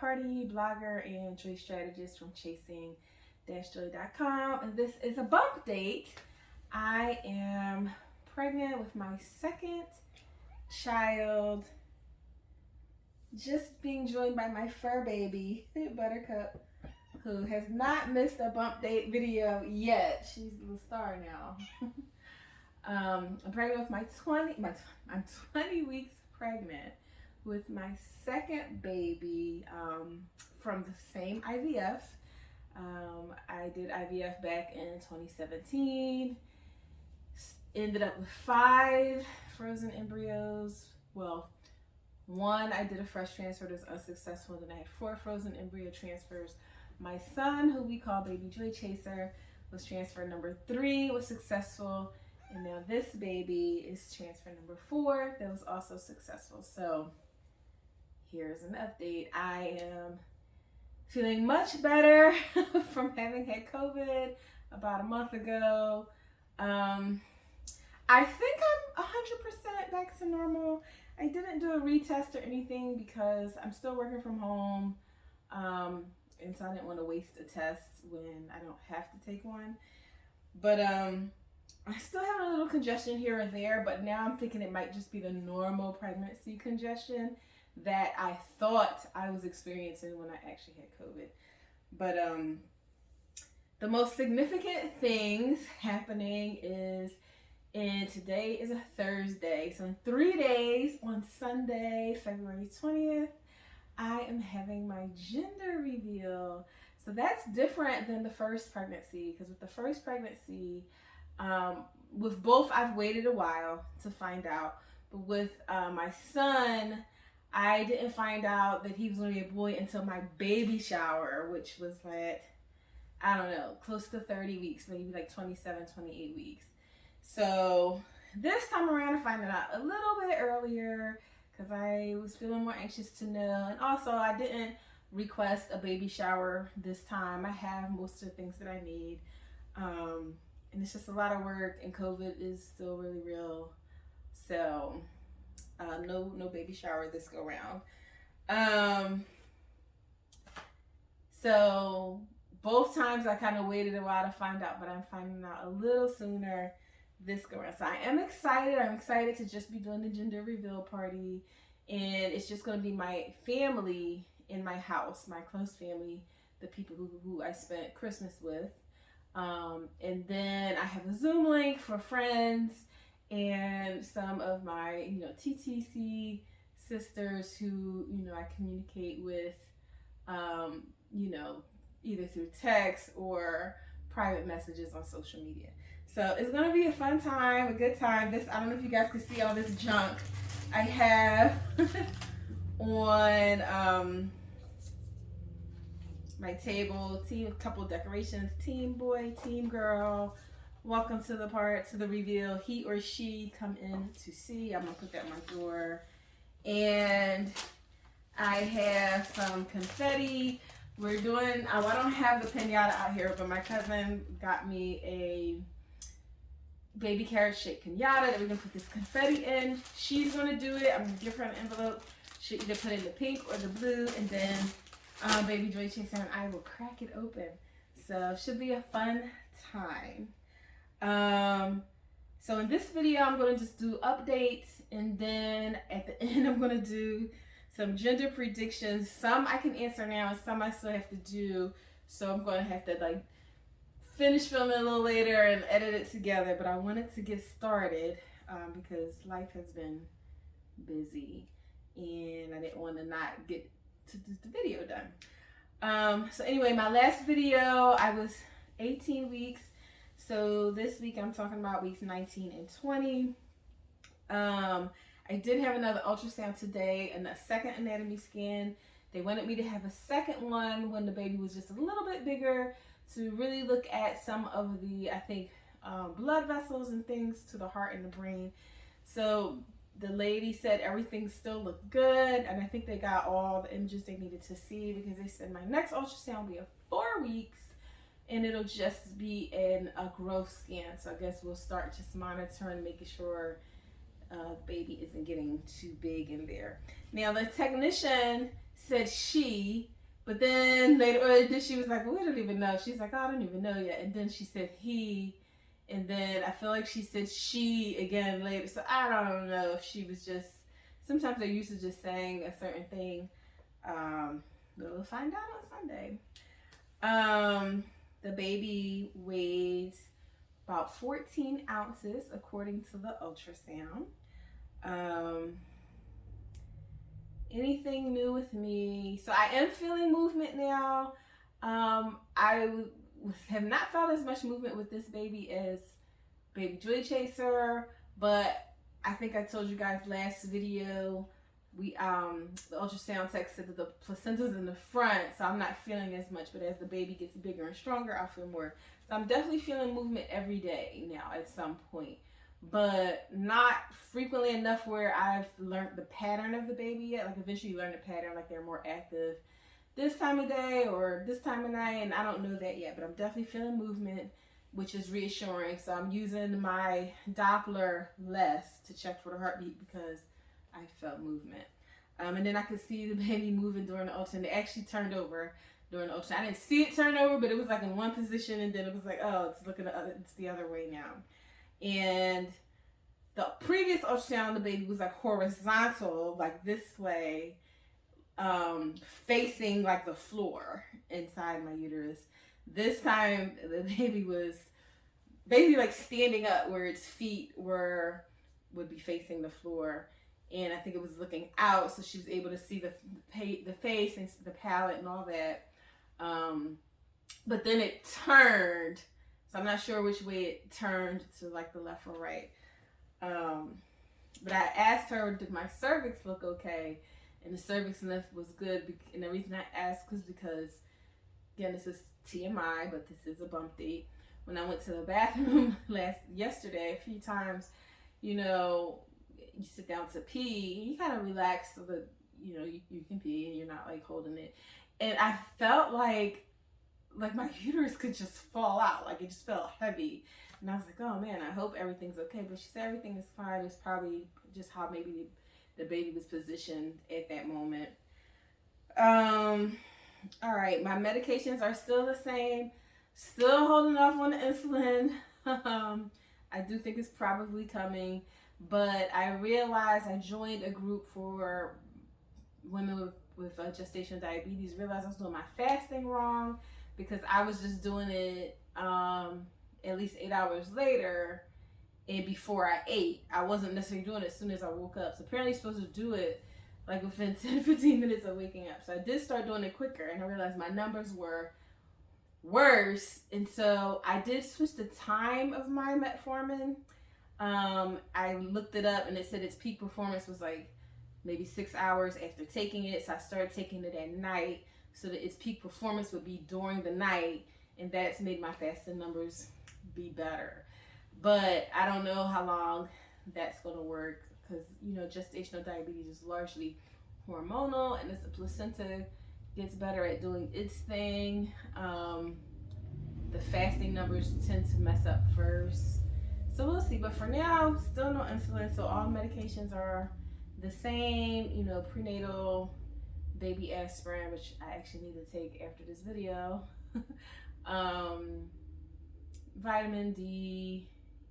ARHartie, blogger and joy strategist from chasing-joy.com, and this is a bump date. I am pregnant with my second child, just being joined by my fur baby, Buttercup, who has not missed a bump date video yet. She's the star now. I'm pregnant with I'm 20 weeks pregnant with my second baby from the same IVF. I did IVF back in 2017. Ended up with 5 frozen embryos. Well, one I did a fresh transfer that was unsuccessful. Then I had 4 frozen embryo transfers. My son, who we call Baby Joy Chaser, was transfer number 3, was successful. And now this baby is transfer number 4 that was also successful. So here's an update. I am feeling much better from having had COVID about a month ago. I think I'm 100% back to normal. I didn't do a retest or anything because I'm still working from home. And so I didn't want to waste a test when I don't have to take one. But I still have a little congestion here or there, but now I'm thinking it might just be the normal pregnancy congestion that I thought I was experiencing when I actually had COVID. But the most significant things happening is, and today is a Thursday, so in 3 days, on Sunday, February 20th, I am having my gender reveal. So that's different than the first pregnancy, because with the first pregnancy, with both, I've waited a while to find out. But with my son, I didn't find out that he was going to be a boy until my baby shower, which was like, I don't know, close to 30 weeks, maybe like 27, 28 weeks. So this time around, I found it out a little bit earlier because I was feeling more anxious to know. And also, I didn't request a baby shower this time. I have most of the things that I need. And it's just a lot of work, and COVID is still really real. So no baby shower this go round. So both times I kind of waited a while to find out, but I'm finding out a little sooner this go around. So I am excited. I'm excited to just be doing the gender reveal party, and it's just going to be my family in my house, my close family, the people who I spent Christmas with. And then I have a Zoom link for friends and some of my, TTC sisters who, I communicate with, either through text or private messages on social media. So it's going to be a fun time, a good time. I don't know if you guys can see all this junk I have on, my table, a couple of decorations, team boy, team girl, welcome to the reveal, he or she come in to see. I'm gonna put that in my drawer. And I have some confetti. We're doing, I don't have the pinata out here, but my cousin got me a baby carrot shaped pinata that we're gonna put this confetti in. She's gonna do it. I'm gonna give her an envelope. She'll either put in the pink or the blue, and then Baby Joy Chaser and I will crack it open. So it should be a fun time. So in this video, I'm going to just do updates, and then at the end, I'm going to do some gender predictions. Some I can answer now, and some I still have to do. So I'm going to have to finish filming a little later and edit it together. But I wanted to get started because life has been busy, and I didn't want to not get to the video done. So anyway, my last video, I was 18 weeks. So this week I'm talking about weeks 19 and 20. I did have another ultrasound today and a second anatomy scan. They wanted me to have a second one when the baby was just a little bit bigger to really look at some of the, blood vessels and things to the heart and the brain. So the lady said everything still looked good, and I think they got all the images they needed to see, because they said my next ultrasound will be at 4 weeks, and it'll just be a growth scan. So I guess we'll start just monitoring, making sure baby isn't getting too big in there. Now the technician said she But then later, or then she was like, well, we don't even know. She's like, oh, I don't even know yet. And then she said he, and then I feel like she said she again later. So I don't know if she was just, sometimes they're used to just saying a certain thing. But we'll find out on Sunday. The baby weighs about 14 ounces according to the ultrasound. Anything new with me? So I am feeling movement now. I have not felt as much movement with this baby as baby Joy Chaser, but I think I told you guys last video, we the ultrasound tech said that the placenta's in the front, so I'm not feeling as much, but as the baby gets bigger and stronger, I'll feel more. So I'm definitely feeling movement every day now at some point, but not frequently enough where I've learned the pattern of the baby yet. Like eventually you learn the pattern, like they're more active this time of day or this time of night, and I don't know that yet, but I'm definitely feeling movement, which is reassuring. So I'm using my Doppler less to check for the heartbeat because I felt movement. And then I could see the baby moving during the ultrasound. It actually turned over during the ultrasound. I didn't see it turn over, but it was like in one position, and then it was like, oh, it's the other way now. And the previous ultrasound, the baby was like horizontal, like this way, facing like the floor inside my uterus. This time, the baby was basically like standing up where its feet would be facing the floor. And I think it was looking out, so she was able to see the face and the palate and all that. But then it turned, so I'm not sure which way it turned, to like the left or right. But I asked her, did my cervix look okay? And the cervix lift was good. And the reason I asked was because, again, this is TMI, but this is a bump date. When I went to the bathroom yesterday, a few times, you know, you sit down to pee, you kind of relax so that, you know, you can pee and you're not like holding it. And I felt like my uterus could just fall out. Like it just felt heavy. And I was like, oh man, I hope everything's okay. But she said everything is fine. It's probably just how maybe the baby was positioned at that moment. All right, my medications are still the same. Still holding off on the insulin. I do think it's probably coming. But I realized I joined a group for women with gestational diabetes. Realized I was doing my fasting wrong because I was just doing it at least 8 hours later and before I ate. I wasn't necessarily doing it as soon as I woke up. So apparently you're supposed to do it like within 10-15 minutes of waking up. So I did start doing it quicker, and I realized my numbers were worse. And so I did switch the time of my metformin. I looked it up and it said its peak performance was like maybe 6 hours after taking it. So I started taking it at night so that its peak performance would be during the night, and that's made my fasting numbers be better. But I don't know how long that's going to work because, you know, gestational diabetes is largely hormonal, and as the placenta gets better at doing its thing, the fasting numbers tend to mess up first. So we'll see, but for now, still no insulin, so all medications are the same. You know, prenatal baby aspirin, which I actually need to take after this video, vitamin D,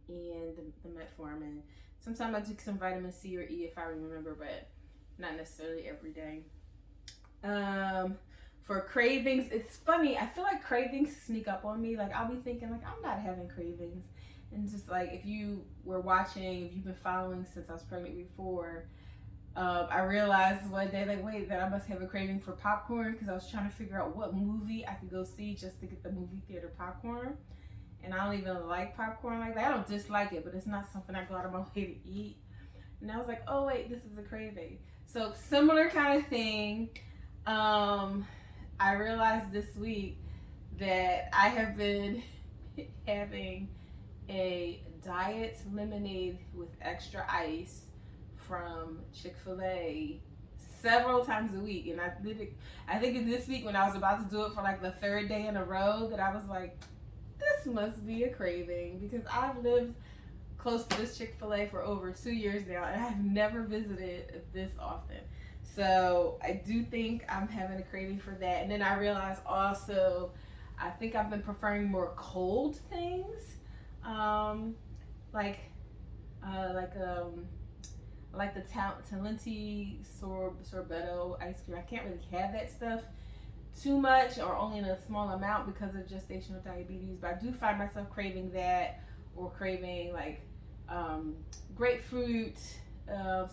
and the metformin. Sometimes I do some vitamin C or E if I remember, but not necessarily every day. For cravings, it's funny, I feel like cravings sneak up on me. Like I'll be thinking like, I'm not having cravings. And just like, if you were watching, if you've been following since I was pregnant before, I realized one day, like, wait, that I must have a craving for popcorn because I was trying to figure out what movie I could go see just to get the movie theater popcorn. And I don't even like popcorn like that. I don't dislike it, but it's not something I go out of my way to eat. And I was like, oh wait, this is a craving. So similar kind of thing. I realized this week that I have been having a diet lemonade with extra ice from Chick-fil-A several times a week. And I did it, I think this week when I was about to do it for like the third day in a row, that I was like, this must be a craving, because I've lived close to this Chick-fil-A for over 2 years now and I've never visited this often. So I do think I'm having a craving for that. And then I realized also, I think I've been preferring more cold things, like like the Talenti sorbetto ice cream. I can't really have that stuff too much or only in a small amount because of gestational diabetes, but I do find myself craving that, or craving like grapefruit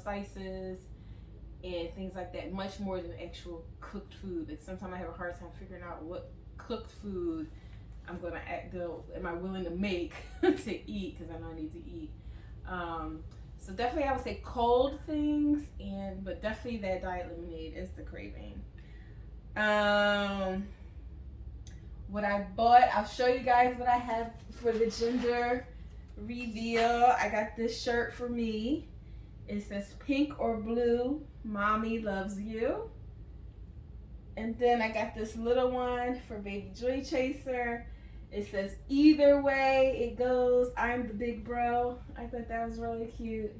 slices and things like that, much more than actual cooked food. Like sometimes I have a hard time figuring out what cooked food am I willing to make to eat, because I know I need to eat. So definitely I would say cold things, but definitely that diet lemonade is the craving. What I bought, I'll show you guys what I have for the gender reveal. I got this shirt for me. It says pink or blue, mommy loves you. And then I got this little one for baby Joy Chaser. It says either way it goes, I'm the big bro. I thought that was really cute.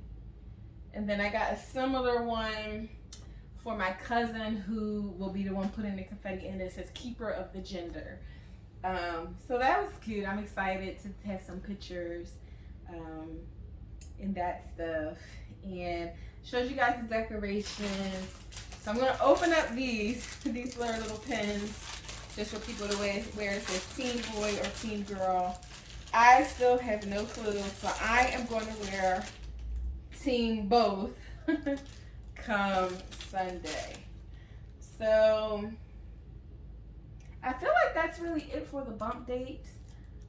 And then I got a similar one for my cousin, who will be the one putting the confetti in. It says keeper of the gender. So that was cute. I'm excited to have some pictures and that stuff. And shows you guys the decorations. So I'm gonna open up these little pins just for people to wear. It says Team Boy or Team Girl. I still have no clue, so I am going to wear Team Both come Sunday. So I feel like that's really it for the bump date.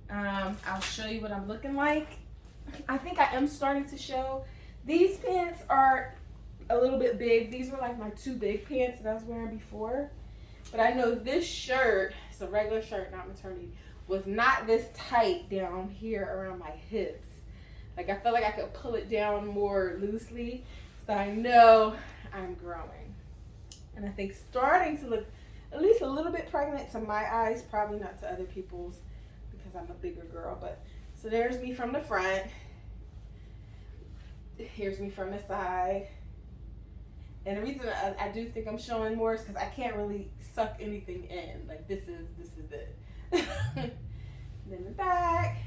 I'll show you what I'm looking like. I think I am starting to show. These pants are a little bit big. These were like my two big pants that I was wearing before. But I know this shirt, it's a regular shirt, not maternity, was not this tight down here around my hips. Like I felt like I could pull it down more loosely. So I know I'm growing. And I think starting to look at least a little bit pregnant to my eyes, probably not to other people's because I'm a bigger girl. But so there's me from the front. Here's me from the side. And the reason I do think I'm showing more is because I can't really suck anything in. Like this is it. Then the back,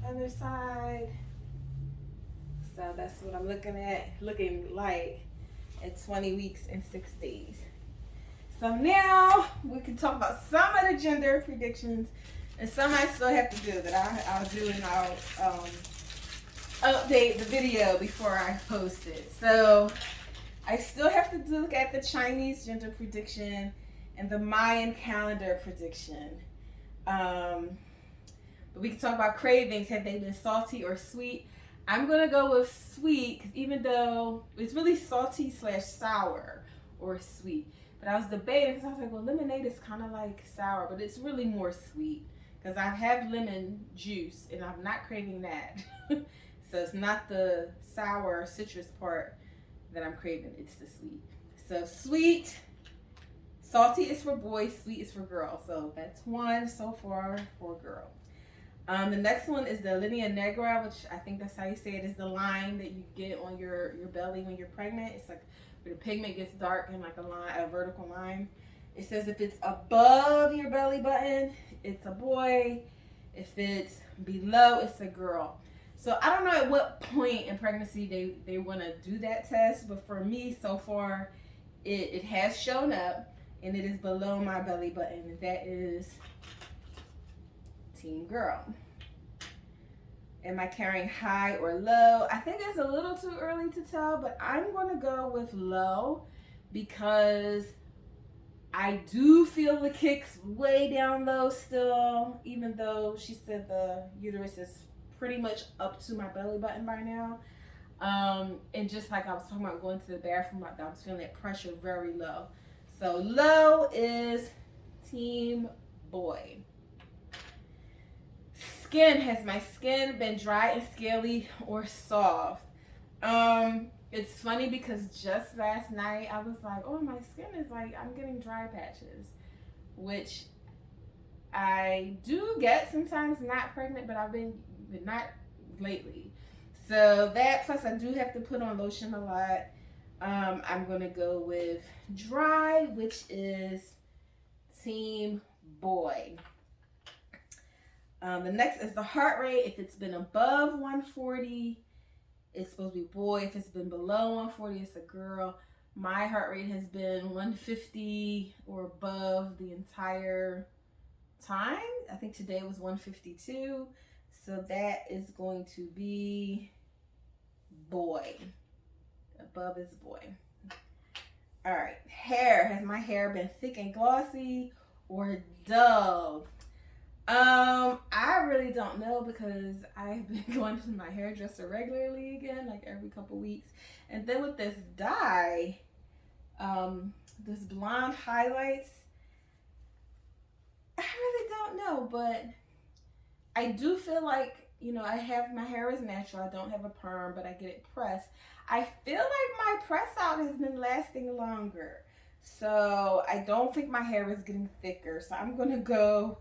other side. So that's what I'm looking like at 20 weeks and 6 days. So now we can talk about some of the gender predictions, and some I still have to do that I'll do, and I'll update the video before I post it. So I still have to look at the Chinese gender prediction and the Mayan calendar prediction. But we can talk about cravings. Have they been salty or sweet? I'm gonna go with sweet, because even though it's really salty / sour or sweet, but I was debating because I was like, well, lemonade is kind of like sour, but it's really more sweet because I have lemon juice and I'm not craving that. So it's not the sour citrus part that I'm craving, it's the sweet. So sweet, salty is for boys, sweet is for girls. So that's one so far for girl. The next one is the linea negra, which I think that's how you say it, is the line that you get on your belly when you're pregnant. It's like where the pigment gets dark and like a vertical line. It says if it's above your belly button, it's a boy. If it's below, it's a girl. So I don't know at what point in pregnancy they want to do that test, but for me so far, it has shown up and it is below my belly button, and that is Team Girl. Am I carrying high or low? I think it's a little too early to tell, but I'm going to go with low because I do feel the kicks way down low still, even though she said the uterus is pretty much up to my belly button by now. And just like I was talking about going to the bathroom, I was feeling that pressure very low. So low is Team Boy. Skin, has my skin been dry and scaly or soft? It's funny because just last night I was like, oh, my skin is like, I'm getting dry patches, which I do get sometimes not pregnant, but I've been not lately. So that, plus I do have to put on lotion a lot. I'm going to go with dry, which is team boy. The next is the heart rate. If it's been above 140, it's supposed to be boy. If it's been below 140, it's a girl. My heart rate has been 150 or above the entire time. I think today was 152. So that is going to be boy. Above is boy. All right. Hair. Has my hair been thick and glossy or dull? I really don't know because I've been going to my hairdresser regularly again, like every couple weeks. And then with this dye, this blonde highlights, I really don't know, but I do feel like, you know, my hair is natural. I don't have a perm, but I get it pressed. I feel like my press out has been lasting longer. So I don't think my hair is getting thicker. So I'm going to go,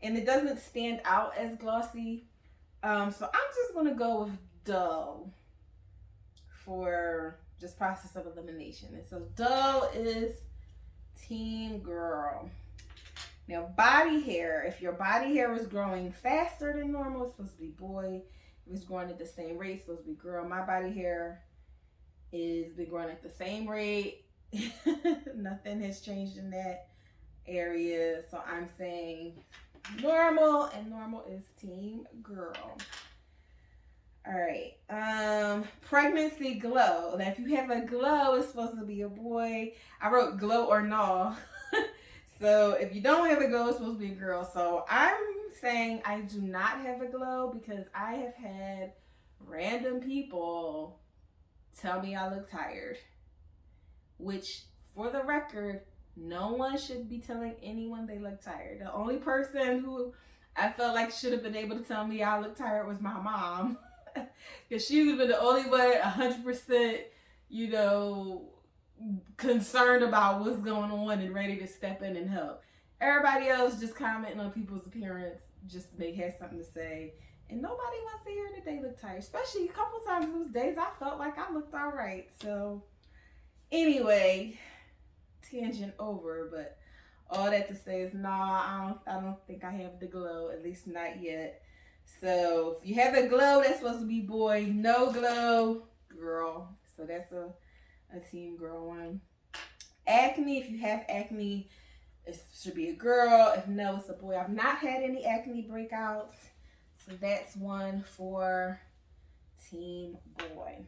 and it doesn't stand out as glossy. So I'm just going to go with dull for just process of elimination. And so dull is team girl. Now body hair, if your body hair is growing faster than normal, it's supposed to be boy. If it's growing at the same rate, it's supposed to be girl. My body hair is been growing at the same rate. Nothing has changed in that area. So I'm saying normal, and normal is team girl. All right. Pregnancy glow. Now if you have a glow, it's supposed to be a boy. I wrote glow or no. So if you don't have a glow, it's supposed to be a girl. So I'm saying I do not have a glow because I have had random people tell me I look tired. Which, for the record, no one should be telling anyone they look tired. The only person who I felt like should have been able to tell me I look tired was my mom. Because she would have been the only one 100%, you know, concerned about what's going on and ready to step in and help. Everybody else just commenting on people's appearance, just they had something to say. And nobody wants to hear that they look tired. Especially a couple times those days I felt like I looked all right. So anyway, tangent over, but all that to say is nah, I don't think I have the glow, at least not yet. So if you have a glow, that's supposed to be boy. No glow, girl. So that's a team girl one. Acne, if you have acne, it should be a girl. If no, it's a boy. I've not had any acne breakouts. So that's one for team boy.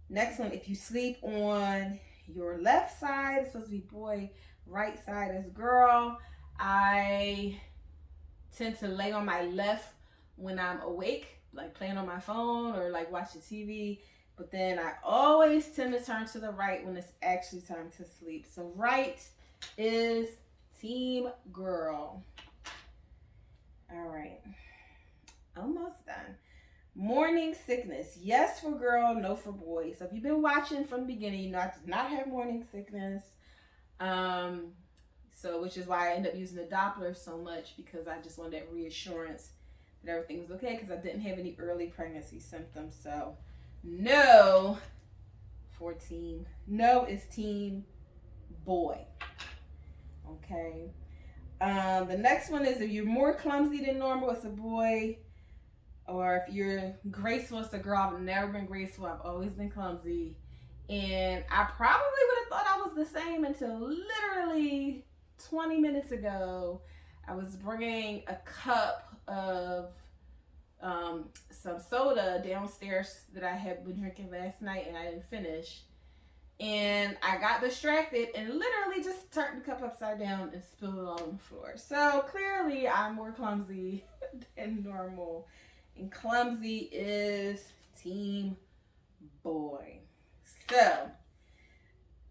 Next one, if you sleep on your left side, it's supposed to be boy. Right side is girl. I tend to lay on my left when I'm awake, like playing on my phone or like watching TV. But then I always tend to turn to the right when it's actually time to sleep. So right is team girl. All right. Almost done. Morning sickness. Yes for girl, no for boy. So if you've been watching from the beginning, you know I did not have morning sickness. So which is why I end up using the Doppler so much, because I just wanted that reassurance that everything was okay, because I didn't have any early pregnancy symptoms. So no for team. No is team boy. Okay. The next one is if you're more clumsy than normal, it's a boy. Or if you're graceful, it's a girl. I've never been graceful. I've always been clumsy. And I probably would have thought I was the same until literally 20 minutes ago. I was bringing a cup of some soda downstairs that I had been drinking last night and I didn't finish. And I got distracted and literally just turned the cup upside down and spilled it all on the floor. So clearly I'm more clumsy than normal. And clumsy is team boy. So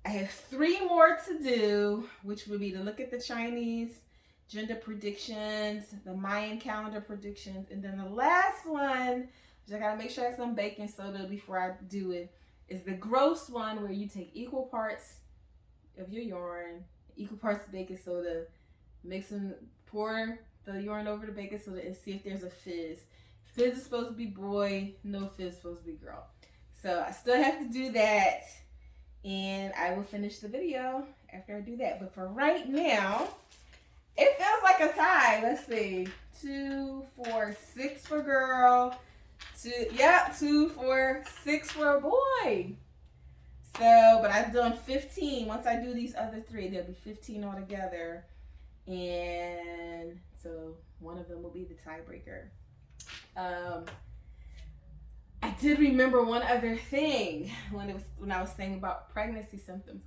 I have 3 more to do, which would be to look at the Chinese gender predictions, the Mayan calendar predictions, and then the last one, which I gotta make sure I have some baking soda before I do it, is the gross one where you take equal parts of your urine, equal parts of baking soda, mix and pour the urine over the baking soda and see if there's a fizz. Fizz is supposed to be boy, no fizz is supposed to be girl. So I still have to do that, and I will finish the video after I do that. But for right now, it feels like a tie. Let's see. 2, 4, 6 for girl. 2, 4, 6 for a boy. So, but I've done 15. Once I do these other 3, there'll be 15 altogether. And so one of them will be the tiebreaker. I did remember one other thing when I was saying about pregnancy symptoms.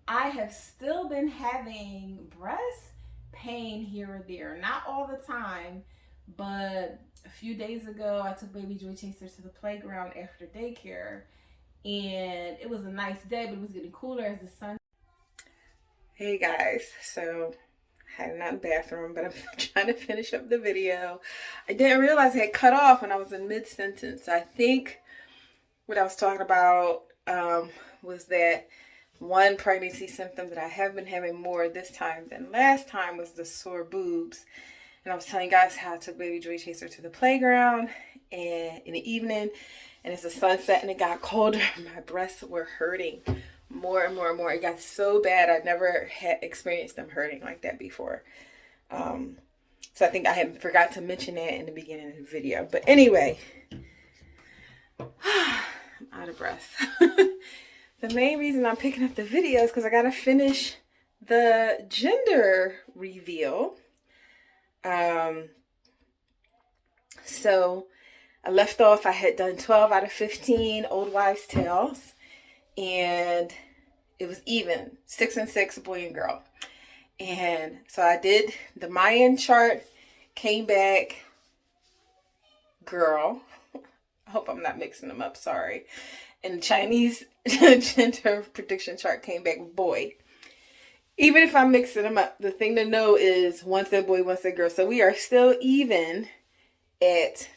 I have still been having breast pain here or there. Not all the time, but a few days ago I took baby Joy Chaser to the playground after daycare, and it was a nice day, but it was getting cooler as the sun. Hey guys, so I had not in the bathroom, but I'm trying to finish up the video. I didn't realize I had cut off when I was in mid-sentence. I think what I was talking about was that one pregnancy symptom that I have been having more this time than last time was the sore boobs. And I was telling you guys how I took baby Joy Chaser to the playground and in the evening, and it's the sunset and it got colder. My breasts were hurting more and more and more. It got so bad. I never had experienced them hurting like that before. So I think I had forgot to mention that in the beginning of the video. But anyway, I'm out of breath. The main reason I'm picking up the video is because I got to finish the gender reveal. So I left off, I had done 12 out of 15 old wives' tales, and it was even 6 and 6, boy and girl. And so I did the Mayan chart, came back girl. I hope I'm not mixing them up, sorry. And the Chinese gender prediction chart came back boy. Even if I'm mixing them up, the thing to know is one said boy, one said girl. So we are still even at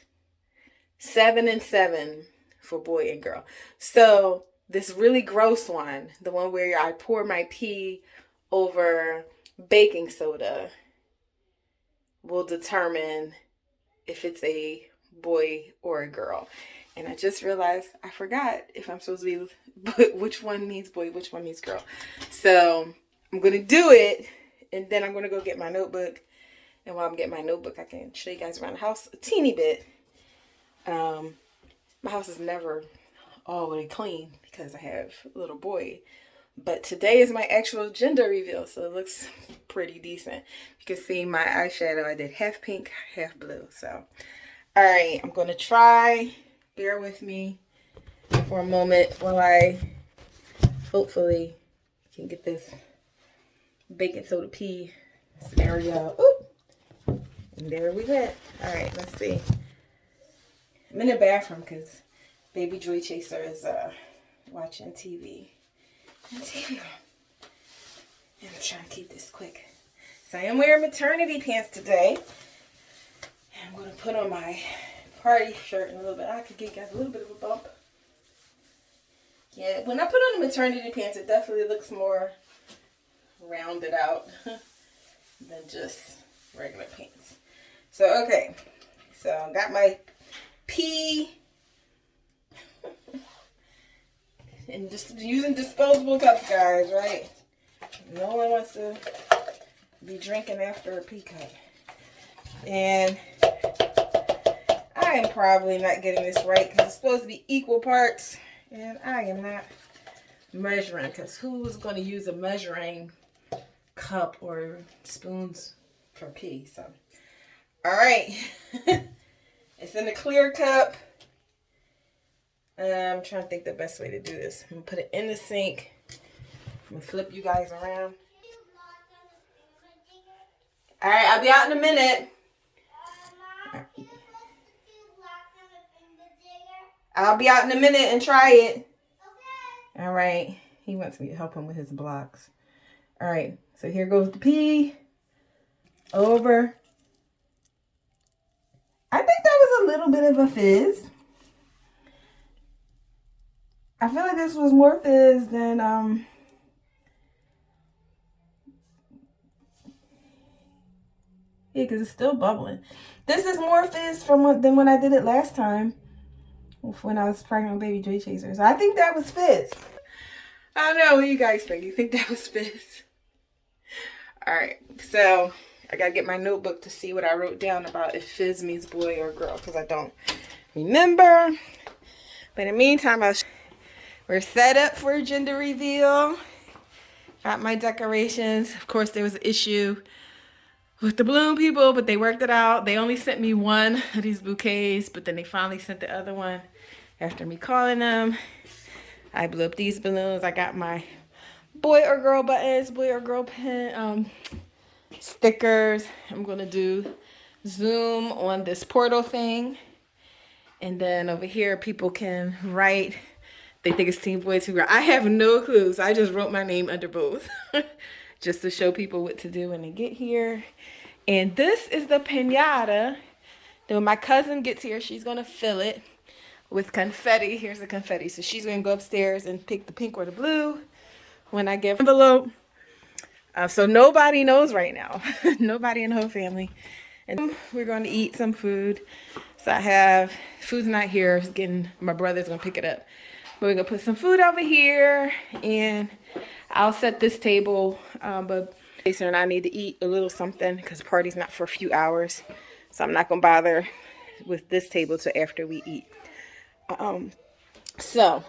7 and 7 for boy and girl. So this really gross one, the one where I pour my pee over baking soda, will determine if it's a boy or a girl. And I just realized I forgot if I'm supposed to be which one means boy, which one means girl. So I'm going to do it, and then I'm going to go get my notebook. And while I'm getting my notebook, I can show you guys around the house a teeny bit. My house is never all the way clean because I have a little boy. But today is my actual gender reveal, so it looks pretty decent. You can see my eyeshadow. I did half pink, half blue. So, all right, I'm going to try. Bear with me for a moment while I hopefully can get this baking soda pee scenario. Oop. And there we went. All right, let's see. I'm in the bathroom because baby Joy Chaser is watching TV. And I'm trying to keep this quick. So I am wearing maternity pants today. And I'm going to put on my party shirt in a little bit. I could give you guys a little bit of a bump. Yeah, when I put on the maternity pants, it definitely looks more rounded out than just regular pants. So, okay. So, I got my pee. And just using disposable cups, guys, right? No one wants to be drinking after a pee cup. And I am probably not getting this right because it's supposed to be equal parts. And I am not measuring because who's going to use a measuring cup or spoons for pee? So, all right. It's in a clear cup. I'm trying to think the best way to do this. I'm going to put it in the sink. I'm going to flip you guys around. All right, I'll be out in a minute. I'll be out in a minute and try it. Okay. All right. He wants me to help him with his blocks. All right. So here goes the pee. Over. I think that was a little bit of a fizz. I feel like this was more fizz than yeah, because it's still bubbling. This is more fizz than when I did it last time. when I was pregnant with baby Joy Chaser. So I think that was Fizz. I don't know what you guys think. You think that was Fizz? Alright, so I gotta get my notebook to see what I wrote down about if Fizz means boy or girl, because I don't remember. But in the meantime, we're set up for a gender reveal. Got my decorations. Of course, there was an issue with the balloon people, but they worked it out. They only sent me one of these bouquets, but then they finally sent the other one after me calling them. I blew up these balloons. I got my boy or girl buttons, boy or girl pin, stickers. I'm gonna do Zoom on this portal thing. And then over here, people can write. They think it's Team Boy, Team Girl. I have no clue, so I just wrote my name under both. Just to show people what to do when they get here. And this is the piñata. Then when my cousin gets here, she's going to fill it with confetti. Here's the confetti. So she's going to go upstairs and pick the pink or the blue when I get envelope. So nobody knows right now. Nobody in the whole family. And we're going to eat some food. So I have, food's not here. It's getting, my brother's going to pick it up. But we're going to put some food over here. And I'll set this table. But Jason and I need to eat a little something because the party's not for a few hours. So I'm not going to bother with this table till after we eat. So,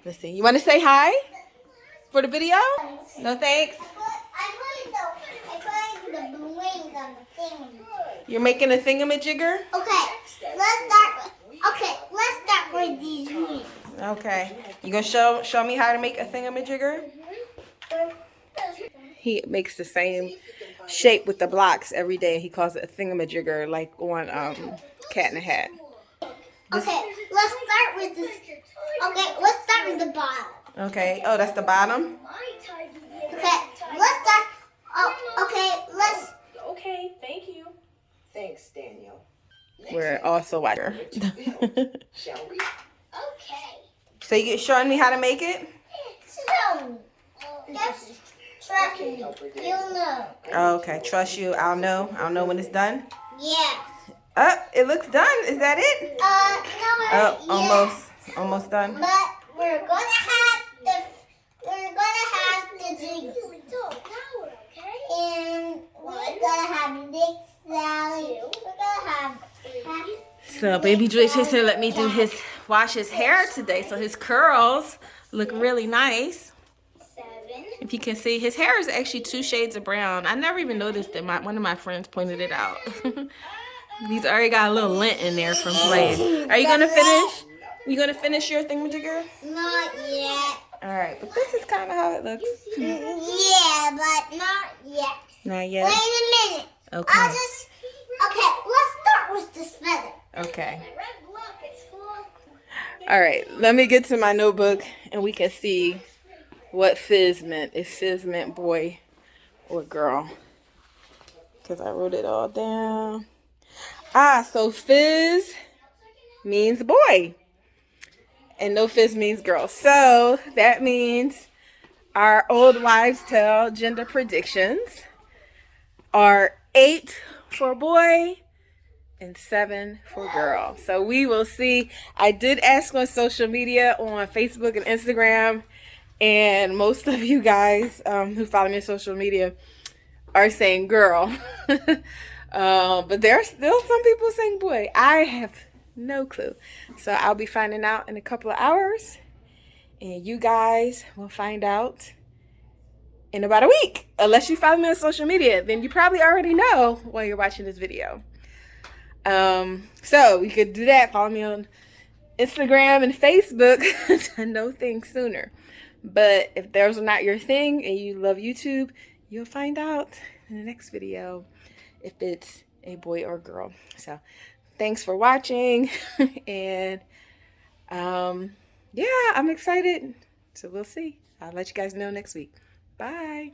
let's see. You want to say hi for the video? No thanks? You're making a thingamajigger? Okay, let's start with these wings. Okay. You gonna show me how to make a thingamajigger? He makes the same shape with the blocks every day. He calls it a thingamajigger, like on Cat in the Hat. Okay, let's start with this. Okay, let's start with the bottom. Okay. Oh, that's the bottom? Okay, let's start. Oh, okay, let's. Okay, thank you. Thanks, Daniel. We're also watching. Shall we? Okay. So you showing me how to make it? So, just trust me. You'll know. Okay, trust you. I'll know. I'll know when it's done. Yes. It looks done. Is that it? No. Oh, almost done. But we're gonna have the juice. And we're gonna have mixed salad. We're gonna have. So baby Joy Chaser let me wash his hair today, so his curls look really nice. 7. If you can see, his hair is actually 2 shades of brown. I never even noticed it. One of my friends pointed it out. He's already got a little lint in there from playing. Are you gonna finish? You gonna finish your thingamajigger? Not yet. All right, but this is kind of how it looks. Yeah, but not yet. Not yet. Wait a minute. Okay. Okay, let's start with this feather. Okay. All right, let me get to my notebook and we can see what Fizz meant. If Fizz meant boy or girl. Because I wrote it all down. So Fizz means boy. And no Fizz means girl. So that means our old wives' tale gender predictions are 8 for boy and 7 for girl. So we will see. I did ask on social media, on Facebook and Instagram, and most of you guys who follow me on social media are saying girl. But there are still some people saying boy. I have no clue. So I'll be finding out in a couple of hours, and you guys will find out in about a week. Unless you follow me on social media, then you probably already know while you're watching this video. So you could do that. Follow me on Instagram and Facebook to know things sooner. But if those are not your thing and you love YouTube, you'll find out in the next video if it's a boy or girl. So thanks for watching. And yeah, I'm excited. So we'll see. I'll let you guys know next week. Bye.